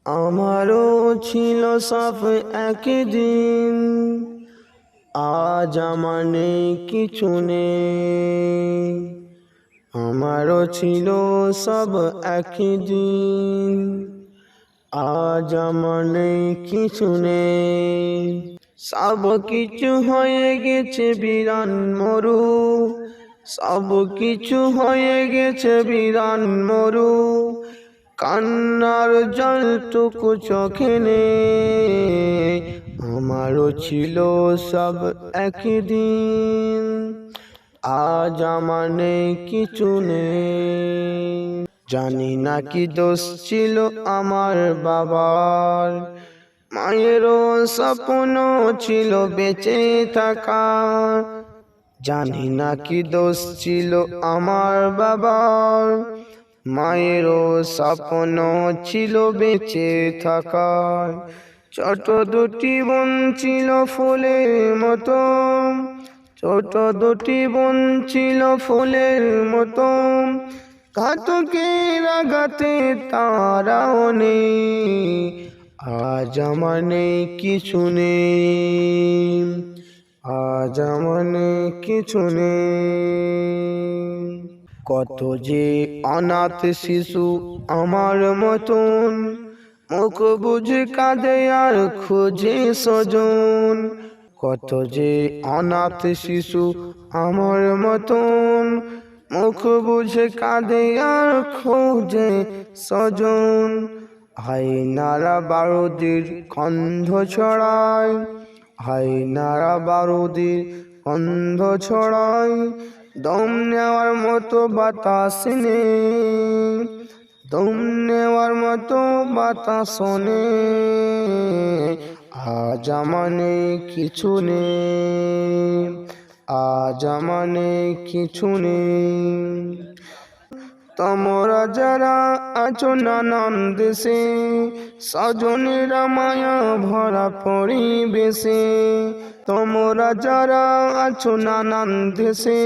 আমারও ছিল সব একদিন, আজ আমার নেই কিছু নেই। আমারও ছিল সব একদিন, আজ আমার নেই কিছু নেই। সব কিছু হয়ে গেছে বিরান মরু, সব কিছু হয়ে গেছে বিরান মরু। কান্নার জলটুকু চোখে নেই। আমারও ছিল সব একদিন, আজ আমার নেই কিছু নেই। জানি না কি দোষ ছিল আমার বাবার, মায়েরও স্বপ্ন ছিল বেঁচে থাকা। জানি না কি দোষ ছিল আমার বাবার, মায়েরও স্বপ্ন ছিল বেঁচে থাকা। ছোট দুটি বোন ছিল ফুলের মতো, ছোট দুটি বোন ছিল ফুলের মতো। ঘাতকের আঘাতে তারাও নেই, আজ আমার নেই কিছু নেই। আজ আমার নেই কিছু নেই। কত যে অনাথ শিশু আমার মতন, মুখ বুঝে কাঁদে আর খুঁজে স্বজন। কত যে অনাথ শিশু আমার মতন, মুখ বুঝে কাঁদে আর খোঁজে স্বজন। হায়নারা বারুদের গন্ধ ছড়ায়, হায়নারা বারুদের গন্ধ ছড়ায়। দম নেওয়ার মতো বাতাস নেই, দম নেওয়ার মতো বাতাস নেই। আজ আমার নেই কিছু নেই, আজ আমার নেই কিছু নেই। তোমরা যারা আছো নানান দেশে, স্বজনেরা মায়া ভরা পরিবেশে। তোমরা যারা আছো নানান দেশে,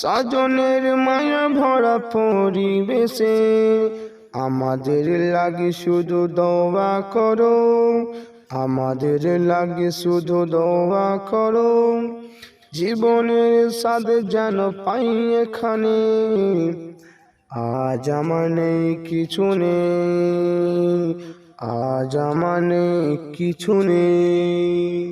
স্বজনের মায়া ভরা পরিবেশে। আমাদের লাগে শুধু দোয়া করো, আমাদের লাগে শুধু দোয়া করো। জীবনের স্বাদ যেন পাই এখানে, আজ আমার নেই কিছু নেই, আজ আমার নেই কিছু নেই।